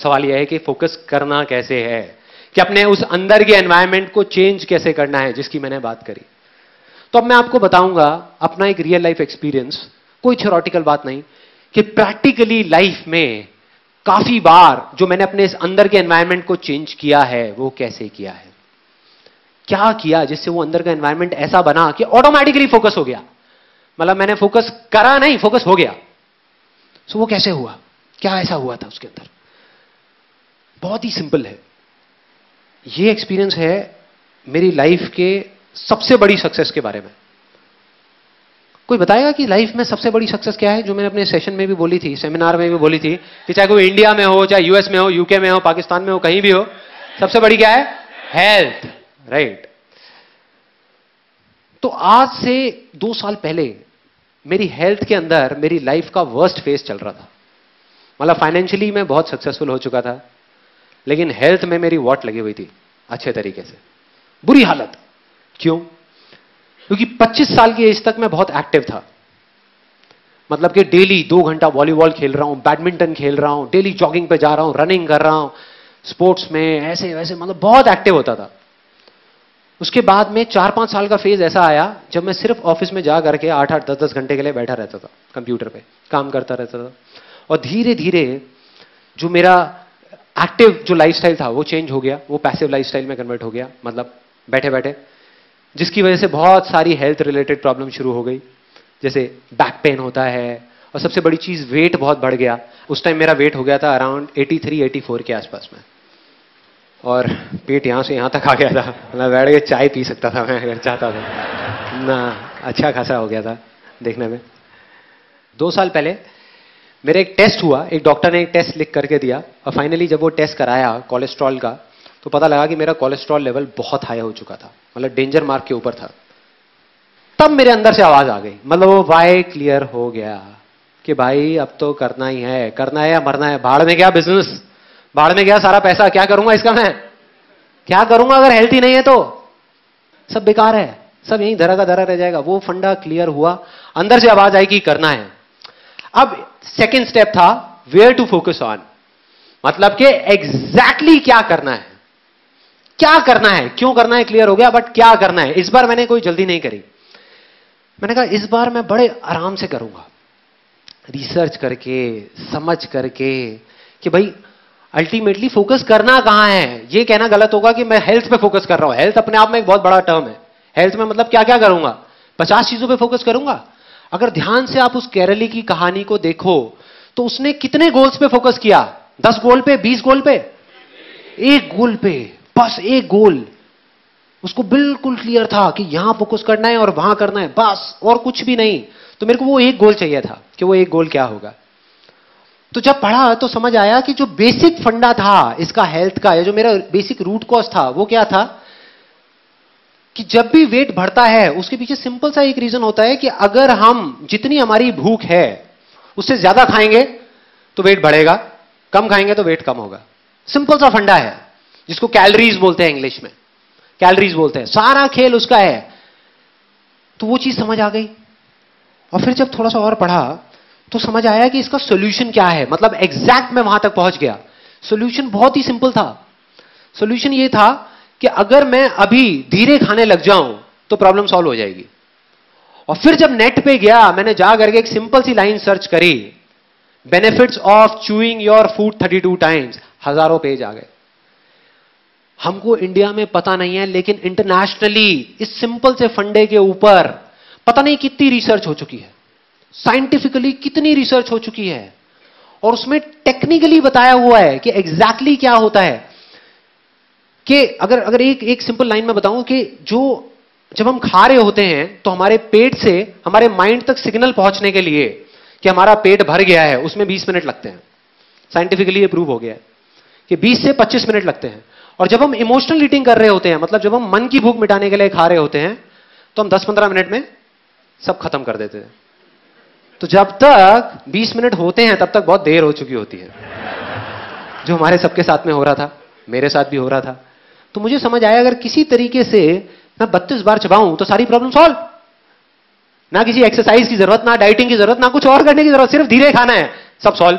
सवाल यह है कि फोकस करना कैसे है, कि अपने उस अंदर के एनवायरनमेंट को चेंज कैसे करना है, जिसकी मैंने बात करी। तो अब मैं आपको बताऊंगा अपना एक रियल लाइफ एक्सपीरियंस, कोई थ्योरेटिकल बात नहीं, कि प्रैक्टिकली लाइफ में काफी बार जो मैंने अपने इस अंदर के एनवायरनमेंट को चेंज किया है वो कैसे किया है, क्या किया जिससे वो अंदर का एनवायरनमेंट ऐसा बना कि ऑटोमेटिकली फोकस हो गया। मतलब मैंने फोकस करा नहीं, फोकस हो गया। सो वो कैसे हुआ, क्या ऐसा हुआ था उसके अंदर? बहुत ही सिंपल है। ये एक्सपीरियंस है मेरी लाइफ के सबसे बड़ी सक्सेस के बारे में। कोई बताएगा कि लाइफ में सबसे बड़ी सक्सेस क्या है? जो मैंने अपने सेशन में भी बोली थी, सेमिनार में भी बोली थी, कि चाहे कोई इंडिया में हो, चाहे यूएस में हो, यूके में हो, पाकिस्तान में हो, कहीं भी हो, सबसे बड़ी क्या है? Health, right. तो आज से 2 साल पहले मेरी हेल्थ के अंदर मेरी लाइफ का वर्स्ट फेज चल रहा था। मतलब फाइनेंशियली मैं बहुत सक्सेसफुल हो चुका था, लेकिन हेल्थ में मेरी वॉट लगी हुई थी अच्छे तरीके से, बुरी हालत। क्यों? क्योंकि 25 साल की एज तक मैं बहुत एक्टिव था। मतलब कि डेली 2 घंटा वॉलीबॉल खेल रहा हूं, बैडमिंटन खेल रहा हूं, डेली जॉगिंग पे जा रहा हूं, रनिंग कर रहा हूं, स्पोर्ट्स में ऐसे वैसे, मतलब बहुत एक्टिव होता था। उसके बाद में 4-5 साल का फेज ऐसा आया जब मैं सिर्फ ऑफिस में जा करके 8-8, 10-10 घंटे के लिए बैठा रहता था, कंप्यूटर पे काम करता रहता था। और धीरे धीरे जो मेरा एक्टिव जो लाइफस्टाइल था वो चेंज हो गया, वो पैसिव लाइफस्टाइल में कन्वर्ट हो गया, मतलब बैठे बैठे, जिसकी वजह से बहुत सारी हेल्थ रिलेटेड प्रॉब्लम शुरू हो गई, जैसे बैक पेन होता है। और सबसे बड़ी चीज, वेट बहुत बढ़ गया। उस टाइम मेरा वेट हो गया था अराउंड 83-84 के आसपास में, और पेट यहां से यहां तक आ गया था। मतलब बैठ के चाय पी सकता था मैं अगर चाहता था ना, अच्छा खासा हो गया था देखने में। 2 साल पहले मेरा एक टेस्ट हुआ, एक डॉक्टर ने एक टेस्ट लिख करके दिया, और फाइनली जब वो टेस्ट कराया कोलेस्ट्रॉल का, तो पता लगा कि मेरा कोलेस्ट्रॉल लेवल बहुत हाई हो चुका था, मतलब डेंजर मार्क के ऊपर था। तब मेरे अंदर से आवाज आ गई, मतलब वो वाई क्लियर हो गया कि भाई अब तो करना ही है, करना है या मरना है। भाड़ में गया बिजनेस, भाड़ में गया सारा पैसा, क्या करूंगा इसका मैं, क्या करूंगा अगर हेल्थ ही नहीं है तो सब बेकार है, सब यहीं धरा का धरा रह जाएगा। वो फंडा क्लियर हुआ, अंदर से आवाज आई कि करना है। अब सेकेंड स्टेप था वेयर टू फोकस ऑन, मतलब कि एग्जैक्टली क्या करना है, क्या करना है, क्यों करना है क्लियर हो गया, बट क्या करना है। इस बार मैंने कोई जल्दी नहीं करी। मैंने कहा इस बार मैं बड़े आराम से करूंगा, रिसर्च करके, समझ करके, कि भाई अल्टीमेटली फोकस करना कहां है। ये कहना गलत होगा कि मैं हेल्थ पे फोकस कर रहा हूं। हेल्थ अपने आप में एक बहुत बड़ा टर्म है। हेल्थ में मतलब क्या क्या करूंगा, 50 चीजों पे फोकस करूंगा। अगर ध्यान से आप उस केरली की कहानी को देखो तो उसने कितने गोल्स पे फोकस किया? 10 गोल पे, 20 गोल पे, एक गोल पे, बस एक गोल। उसको बिल्कुल क्लियर था कि यहां फोकस करना है और वहां करना है, बस, और कुछ भी नहीं। तो मेरे को वो एक गोल चाहिए था कि वो एक गोल क्या होगा। तो जब पढ़ा तो समझ आया कि जो बेसिक फंडा था इसका हेल्थ का, या जो मेरा बेसिक रूट कॉज था, वो क्या था कि जब भी वेट बढ़ता है उसके पीछे सिंपल सा एक रीजन होता है कि अगर हम जितनी हमारी भूख है उससे ज्यादा खाएंगे तो वेट बढ़ेगा, कम खाएंगे तो वेट कम होगा। सिंपल सा फंडा है जिसको कैलोरीज बोलते हैं, इंग्लिश में कैलोरीज बोलते हैं। सारा खेल उसका है। तो वो चीज समझ आ गई। और फिर जब थोड़ा सा और पढ़ा तो समझ आया कि इसका सोल्यूशन क्या है। मतलब एग्जैक्ट मैं वहां तक पहुंच गया। सोल्यूशन बहुत ही सिंपल था। सोल्यूशन ये था कि अगर मैं अभी धीरे खाने लग जाऊं तो प्रॉब्लम सॉल्व हो जाएगी। और फिर जब नेट पे गया, मैंने जा करके एक सिंपल सी लाइन सर्च करी, benefits of chewing your food 32 times, हजारों पेज आ गए। हमको इंडिया में पता नहीं है, लेकिन इंटरनेशनली इस सिंपल से फंडे के ऊपर पता नहीं कितनी रिसर्च हो चुकी है, साइंटिफिकली कितनी रिसर्च हो चुकी है, और उसमें टेक्निकली बताया हुआ है कि एग्जैक्टली क्या होता है। कि अगर एक सिंपल लाइन में बताऊं कि जब हम खा रहे होते हैं तो हमारे पेट से हमारे माइंड तक सिग्नल पहुंचने के लिए कि हमारा पेट भर गया है, उसमें 20 मिनट लगते हैं। साइंटिफिकली ये प्रूव हो गया है कि 20 से 25 मिनट लगते हैं। और जब हम इमोशनल ईटिंग कर रहे होते हैं, मतलब जब हम मन की भूख मिटाने के लिए खा रहे होते हैं, तो हम 10-15 मिनट में सब खत्म कर देते हैं। तो जब तक 20 मिनट होते हैं तब तक बहुत देर हो चुकी होती है, जो हमारे सबके साथ में हो रहा था, मेरे साथ भी हो रहा था। तो मुझे समझ आया अगर किसी तरीके से मैं 32 बार चबाऊं तो सारी प्रॉब्लम सॉल्व। ना किसी एक्सरसाइज की जरूरत, ना डाइटिंग की जरूरत, ना कुछ और करने की जरूरत, सिर्फ धीरे खाना है, सब सॉल्व।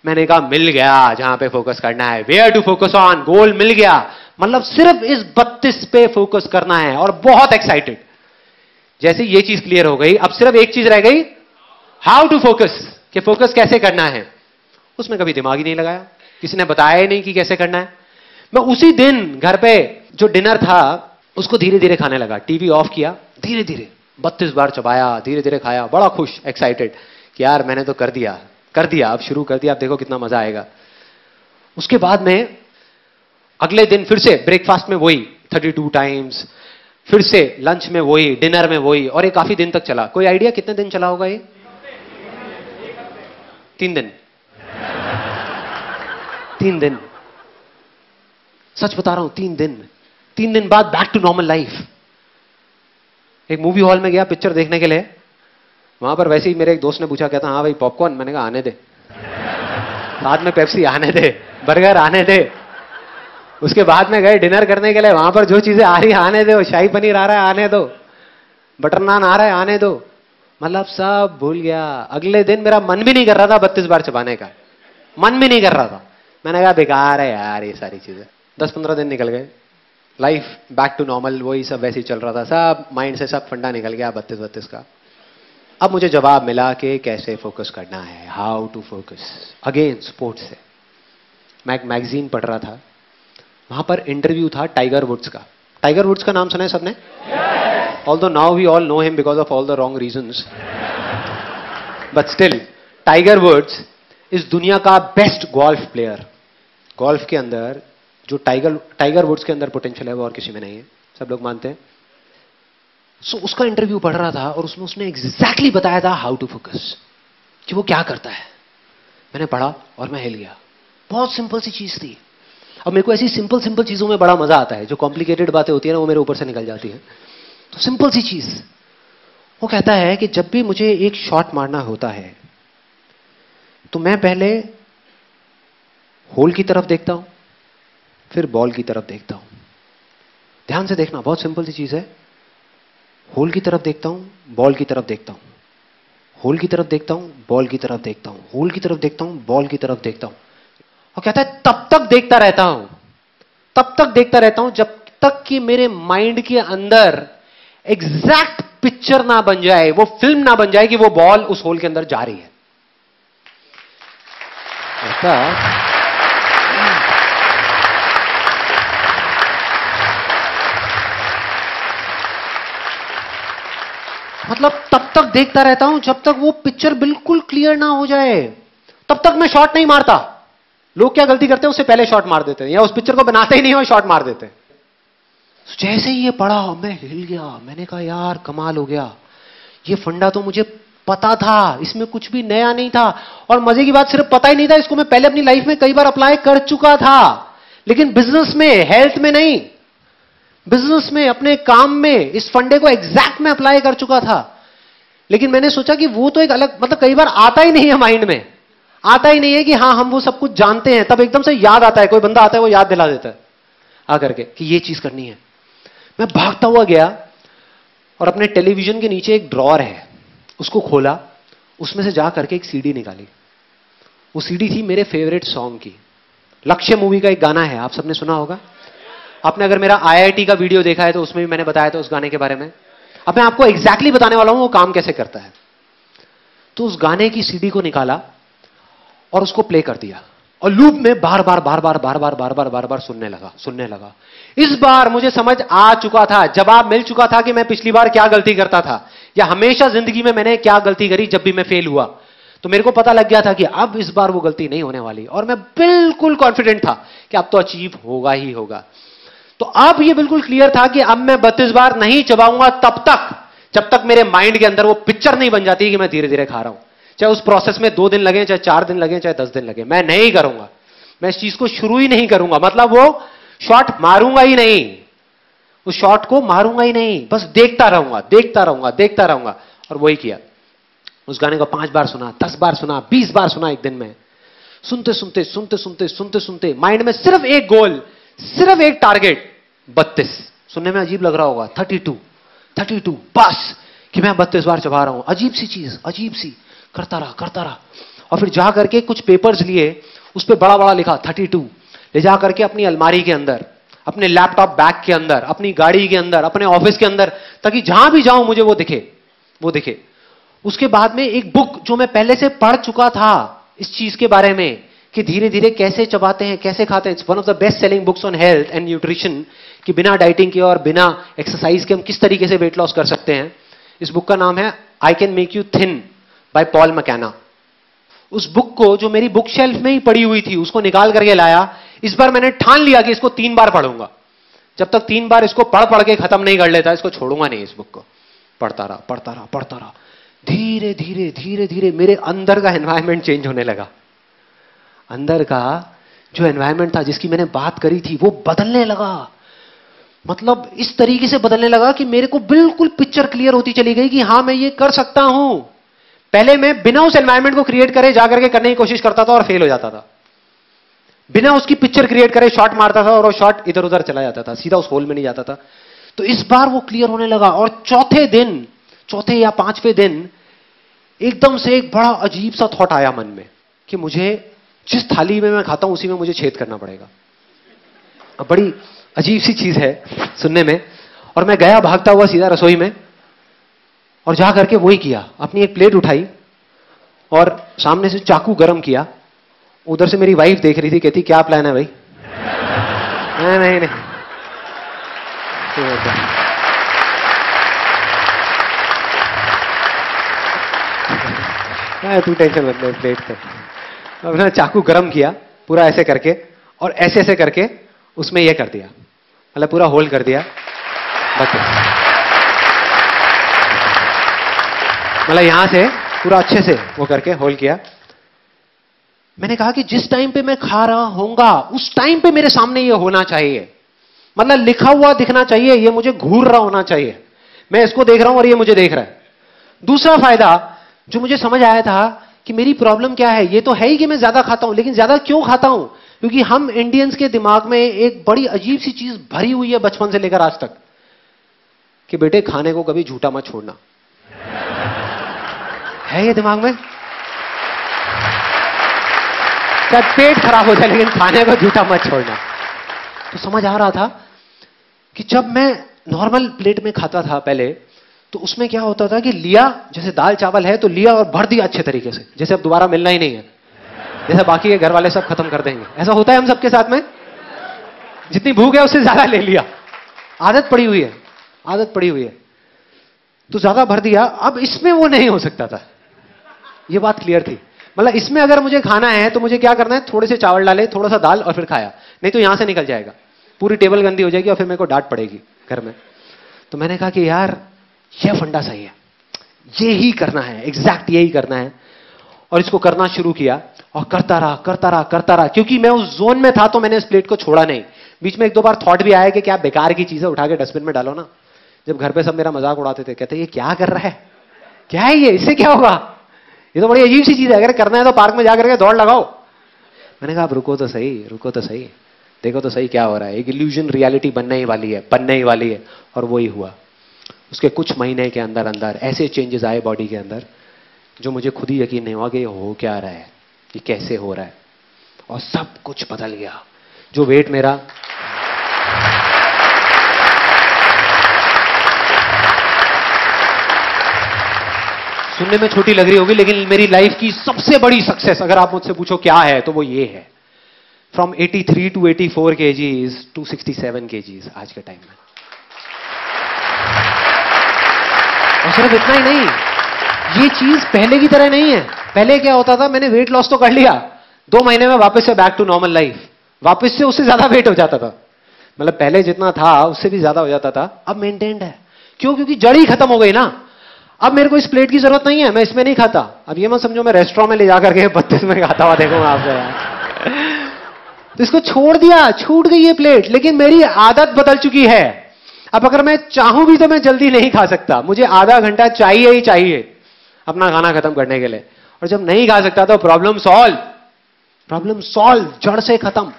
मैंने कहा मिल गया जहां पे फोकस करना है, वेयर टू फोकस ऑन, गोल मिल गया, मतलब सिर्फ इस 32 पे फोकस करना है और बहुत एक्साइटेड। जैसे ये चीज क्लियर हो गई, अब सिर्फ एक चीज रह गई, हाउ टू फोकस, कि फोकस कैसे करना है। उसमें कभी दिमाग ही नहीं लगाया, किसी ने बताया ही नहीं कि कैसे करना है। मैं उसी दिन घर पे जो डिनर था उसको धीरे धीरे खाने लगा, टीवी ऑफ किया, धीरे धीरे 32 बार चबाया, धीरे धीरे खाया, बड़ा खुश, एक्साइटेड कि यार मैंने तो कर दिया, अब शुरू कर दिया, अब देखो कितना मजा आएगा। उसके बाद में अगले दिन फिर से ब्रेकफास्ट में वही 32 टाइम्स, फिर से लंच में वही, डिनर में वही, और ये काफी दिन तक चला। कोई आइडिया कितने दिन चला होगा ये? 3 दिन। 3 दिन, सच बता रहा हूं, 3 दिन। 3 दिन बाद बैक टू नॉर्मल लाइफ। एक मूवी हॉल में गया पिक्चर देखने के लिए, वहां पर वैसे ही मेरे एक दोस्त ने पूछा, कहता हाँ भाई पॉपकॉर्न, मैंने कहा आने दे, साथ में पेप्सी आने दे, बर्गर आने दे। उसके बाद में गए डिनर करने के लिए, वहां पर जो चीजें आ रही है आने दो, शाही पनीर आ रहा है आने दो, बटर नान आ रहा है आने दो, मतलब सब भूल गया। अगले दिन मेरा मन भी नहीं कर रहा था 32 बार चबाने का, मन भी नहीं कर रहा था। मैंने कहा बेकार है यार ये सारी चीजें। 10-15 दिन निकल गए, लाइफ बैक टू नॉर्मल, वही सब वैसे ही चल रहा था, सब माइंड से सब फंडा निकल गया 32 का। अब मुझे जवाब मिला कि कैसे फोकस करना है, how to focus. Again sports से मैं एक मैगजीन पढ़ रहा था, वहां पर इंटरव्यू था टाइगर वुड्स का। टाइगर वुड्स का नाम सुना है सबने? Although now we all know him because of all the wrong reasons, but still Tiger Woods इस दुनिया का बेस्ट गोल्फ प्लेयर। गोल्फ के अंदर जो टाइगर वुड्स के अंदर पोटेंशियल है वो और किसी में नहीं है, सब लोग मानते हैं। सो उसका इंटरव्यू पढ़ रहा था और उसमें उसने एग्जैक्टली बताया था हाउ टू फोकस, कि वो क्या करता है। मैंने पढ़ा और मैं हिल गया, बहुत सिंपल सी चीज थी। अब मेरे को ऐसी सिंपल चीजों में बड़ा मजा आता है, जो कॉम्प्लिकेटेड बातें होती है ना वो मेरे ऊपर से निकल जाती है। तो सिंपल सी चीज, वो कहता है कि जब भी मुझे एक शॉट मारना होता है तो मैं पहले होल की तरफ देखता हूं, फिर बॉल की तरफ देखता हूं। ध्यान से देखना, बहुत सिंपल सी चीज है। होल की तरफ देखता हूं, बॉल की तरफ देखता हूं, होल की तरफ देखता हूं, बॉल की तरफ देखता हूं, होल की तरफ देखता हूं, बॉल की तरफ देखता हूं। और कहता है तब तक देखता रहता हूं, तब तक देखता रहता हूं जब तक कि मेरे माइंड के अंदर एग्जैक्ट पिक्चर ना बन जाए, वो फिल्म ना बन जाए कि वो बॉल उस होल के अंदर जा रही है। मतलब तब तक देखता रहता हूं जब तक वो पिक्चर बिल्कुल क्लियर ना हो जाए, तब तक मैं शॉट नहीं मारता। लोग क्या गलती करते हैं, उससे पहले शॉट मार देते हैं, या उस पिक्चर को बनाते ही नहीं और शॉट मार देते हैं। जैसे ही ये पढ़ा मैं हिल गया, मैंने कहा यार कमाल हो गया, ये फंडा तो मुझे पता था, इसमें कुछ भी नया नहीं था। और मजे की बात, सिर्फ पता ही नहीं था, इसको मैं पहले अपनी लाइफ में कई बार अप्लाई कर चुका था, लेकिन बिजनेस में, हेल्थ में नहीं। बिजनेस में, अपने काम में इस फंडे को एग्जैक्ट में अप्लाई कर चुका था। लेकिन मैंने सोचा कि वो तो एक अलग, मतलब कई बार आता ही नहीं है माइंड में, आता ही नहीं है कि हाँ हम वो सब कुछ जानते हैं। तब एकदम से याद आता है, कोई बंदा आता है वो याद दिला देता है आकर के कि ये चीज करनी है। मैं भागता हुआ गया और अपने टेलीविजन के नीचे एक ड्रॉअर है, उसको खोला, उसमें से जा करके एक सीडी निकाली। वो सीडी थी मेरे फेवरेट सॉन्ग की। लक्ष्य मूवी का एक गाना है, आप सबने सुना होगा। आपने अगर मेरा IIT का वीडियो देखा है तो उसमें भी मैंने बताया था उस गाने के बारे में। अब मैं आपको एग्जैक्टली बताने वाला हूं वो काम कैसे करता है। तो उस गाने की सीडी को निकाला और उसको प्ले कर दिया और लूप में बार बार सुनने लगा। इस बार मुझे समझ आ चुका था, जवाब मिल चुका था कि मैं पिछली बार क्या गलती करता था, या हमेशा जिंदगी में मैंने क्या गलती करी जब भी मैं फेल हुआ। तो मेरे को पता लग गया था कि अब इस बार वो गलती नहीं होने वाली, और मैं बिल्कुल कॉन्फिडेंट था कि अब तो अचीव होगा ही होगा। तो अब ये बिल्कुल क्लियर था कि अब मैं 32 बार नहीं चबाऊंगा तब तक जब तक मेरे माइंड के अंदर वो पिक्चर नहीं बन जाती कि मैं धीरे धीरे खा रहा हूं। चाहे उस प्रोसेस में 2 दिन लगे, चाहे 4 दिन लगे, चाहे 10 दिन लगे, मैं नहीं करूंगा। मैं इस चीज को शुरू ही नहीं करूंगा, मतलब वो शॉट मारूंगा ही नहीं, उस शॉट को मारूंगा ही नहीं, बस देखता रहूंगा। और वही किया। उस गाने को 5 बार सुना, 10 बार सुना, 20 बार सुना एक दिन में। सुनते सुनते माइंड में सिर्फ एक गोल, सिर्फ एक टारगेट, 32। सुनने में अजीब लग रहा होगा, 32 बस, कि मैं 32 बार चबा रहा हूं। अजीब सी चीज, अजीब सी, करता रहा। और फिर जा करके कुछ पेपर्स लिए, उस पर बड़ा बड़ा लिखा 32, ले जा करके अपनी अलमारी के अंदर, अपने लैपटॉप बैग के अंदर, अपनी गाड़ी के अंदर, अपने ऑफिस के अंदर, ताकि जहां भी जाऊं मुझे वो दिखे। उसके बाद में एक बुक जो मैं पहले से पढ़ चुका था इस चीज के बारे में कि धीरे धीरे कैसे चबाते हैं, कैसे खाते हैं। It's one of the best selling books on health and nutrition, कि बिना डाइटिंग के और बिना एक्सरसाइज के हम किस तरीके से वेट लॉस कर सकते हैं। इस बुक का नाम है I can make you thin by Paul McKenna. उस बुक को जो मेरी बुक शेल्फ में ही पड़ी हुई थी उसको निकाल करके लाया। इस बार मैंने ठान लिया कि इसको 3 बार पढ़ूंगा। जब तक 3 बार इसको पढ़ के खत्म नहीं कर लेता इसको छोड़ूंगा नहीं। इस बुक को पढ़ता रहा। धीरे धीरे मेरे अंदर का एनवायरमेंट चेंज होने लगा। अंदर का जो एनवायरमेंट था जिसकी मैंने बात करी थी वो बदलने लगा। मतलब इस तरीके से बदलने लगा कि मेरे को बिल्कुल पिक्चर क्लियर होती चली गई कि हां मैं ये कर सकता हूं। पहले मैं बिना उस एनवायरमेंट को क्रिएट करे जाकर के करने की कोशिश करता था और फेल हो जाता था। बिना उसकी पिक्चर क्रिएट करे शॉट मारता था और वो शॉट इधर उधर चला जाता था, सीधा उस होल में नहीं जाता था। तो इस बार वो क्लियर होने लगा। और चौथे या 5वें दिन एकदम से एक बड़ा अजीब सा थॉट आया मन में कि मुझे जिस थाली में मैं खाता हूं उसी में मुझे छेद करना पड़ेगा। अब बड़ी अजीब सी चीज है सुनने में। और मैं गया भागता हुआ सीधा रसोई में और जा करके वही किया। अपनी एक प्लेट उठाई और सामने से चाकू गरम किया। उधर से मेरी वाइफ देख रही थी, कहती क्या प्लान है भाई? नहीं तू टेंशन मत ले प्लेट पे। अपना चाकू गरम किया पूरा ऐसे करके और ऐसे करके उसमें यह कर दिया, मतलब पूरा होल्ड कर दिया। बस मतलब यहां से पूरा अच्छे से वो करके होल्ड किया। मैंने कहा कि जिस टाइम पे मैं खा रहा होऊंगा उस टाइम पे मेरे सामने ये होना चाहिए, मतलब लिखा हुआ दिखना चाहिए, ये मुझे घूर रहा होना चाहिए। मैं इसको देख रहा हूं और ये मुझे देख रहा है। दूसरा फायदा जो मुझे समझ आया था कि मेरी प्रॉब्लम क्या है, ये तो है ही कि मैं ज्यादा खाता हूं, लेकिन ज्यादा क्यों खाता हूं? क्योंकि हम इंडियंस के दिमाग में एक बड़ी अजीब सी चीज भरी हुई है बचपन से लेकर आज तक कि बेटे खाने को कभी झूठा मत छोड़ना। है ये दिमाग में? क्या पेट खराब हो जाए लेकिन खाने को झूठा मत छोड़ना। तो समझ आ रहा था कि जब मैं नॉर्मल प्लेट में खाता था पहले, तो उसमें क्या होता था कि लिया, जैसे दाल चावल है तो लिया और भर दिया अच्छे तरीके से, जैसे अब दोबारा मिलना ही नहीं है, जैसे बाकी के घर वाले सब खत्म कर देंगे। ऐसा होता है हम सबके साथ में, जितनी भूख है उससे ज्यादा ले लिया। आदत पड़ी हुई है तो ज्यादा भर दिया। अब इसमें वो नहीं हो सकता था, ये बात क्लियर थी। मतलब इसमें अगर मुझे खाना है तो मुझे क्या करना है, थोड़े से चावल डाले, थोड़ा सा दाल और फिर खाया, नहीं तो यहां से निकल जाएगा, पूरी टेबल गंदी हो जाएगी और फिर मेरे को डांट पड़ेगी घर में। तो मैंने कहा कि यार यह फंडा सही है, ये ही करना है, एग्जैक्ट यही करना है। और इसको करना शुरू किया और करता रहा, क्योंकि मैं उस जोन में था तो मैंने इस प्लेट को छोड़ा नहीं। बीच में 1-2 बार थॉट भी आया कि क्या बेकार की चीज है, उठा के डस्टबिन में डालो ना। जब घर पे सब मेरा मजाक उड़ाते थे, कहते ये क्या कर रहा है, क्या है ये, इससे क्या होगा, ये तो बड़ी अजीब सी चीज है, अगर करना है तो पार्क में जाकर के दौड़ लगाओ। मैंने कहा अब रुको तो सही, देखो तो सही क्या हो रहा है। एक इल्यूजन रियलिटी बनने ही वाली है। और वो ही हुआ। उसके कुछ महीने के अंदर अंदर ऐसे चेंजेस आए बॉडी के अंदर जो मुझे खुद ही यकीन नहीं हुआ कि ये हो क्या रहा है, ये कैसे हो रहा है। और सब कुछ बदल गया। जो वेट मेरा सुनने में छोटी लग रही होगी, लेकिन मेरी लाइफ की सबसे बड़ी सक्सेस अगर आप मुझसे पूछो क्या है तो वो ये है, from 83 to 84 kgs to 67 kgs आज के टाइम में। और सिर्फ इतना ही नहीं, ये चीज पहले की तरह नहीं है। पहले क्या होता था, मैंने वेट लॉस तो कर लिया, 2 महीने में वापस से बैक टू नॉर्मल लाइफ, वापस से उससे ज्यादा वेट हो जाता था। मतलब पहले जितना था उससे भी ज्यादा हो जाता था। अब मेंटेन्ड है। क्यों? क्योंकि जड़ ही खत्म हो गई ना। अब मेरे को इस प्लेट की जरूरत नहीं है, मैं इसमें नहीं खाता। अब ये मत समझो मैं रेस्टोरेंट में ले जाकर के 32 में खाता हुआ देखूंगा आपसे। तो इसको छोड़ दिया, छूट गई ये प्लेट, लेकिन मेरी आदत बदल चुकी है। अब अगर मैं चाहूं भी तो मैं जल्दी नहीं खा सकता, मुझे आधा घंटा चाहिए ही चाहिए अपना खाना खत्म करने के लिए। और जब नहीं खा सकता तो प्रॉब्लम सॉल्व, जड़ से खत्म।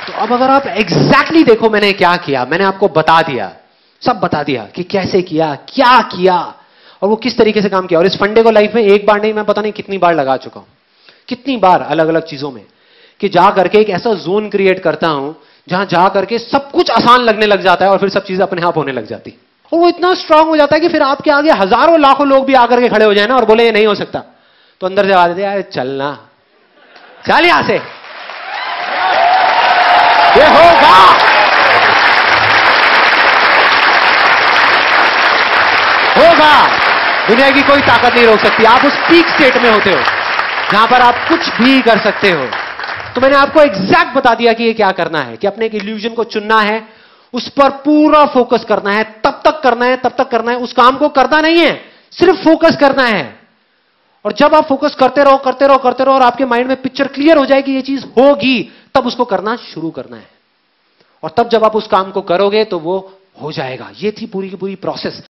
तो अब अगर आप एग्जैक्टली देखो मैंने क्या किया, मैंने आपको बता दिया सब बता दिया कि कैसे किया, क्या किया और वो किस तरीके से काम किया। और इस फंडे को लाइफ में एक बार नहीं, मैं पता नहीं कितनी बार लगा चुका हूं, कितनी बार अलग अलग चीजों में, कि जा करके एक ऐसा जोन क्रिएट करता हूं जहां जा करके सब कुछ आसान लगने लग जाता है और फिर सब चीजें अपने आप होने लग जाती। और वो इतना स्ट्रांग हो जाता है कि फिर आपके आगे हजारों लाखों लोग भी आकर के खड़े हो जाए ना और बोले ये नहीं हो सकता, तो अंदर से आवाज देते यार चलना, चल यहां से, ये होगा, होगा। दुनिया की कोई ताकत नहीं रोक सकती। आप उस पीक स्टेट में होते हो जहां पर आप कुछ भी कर सकते हो। तो मैंने आपको एग्जैक्ट बता दिया कि ये क्या करना है, कि अपने एक इल्यूजन को चुनना है, उस पर पूरा फोकस करना है, तब तक करना है, तब तक करना है, उस काम को करना नहीं है, सिर्फ फोकस करना है। और जब आप फोकस करते रहो करते रहो करते रहो और आपके माइंड में पिक्चर क्लियर हो जाए कि ये चीज होगी, तब उसको करना शुरू करना है। और तब जब आप उस काम को करोगे तो वो हो जाएगा। ये थी पूरी की पूरी प्रोसेस।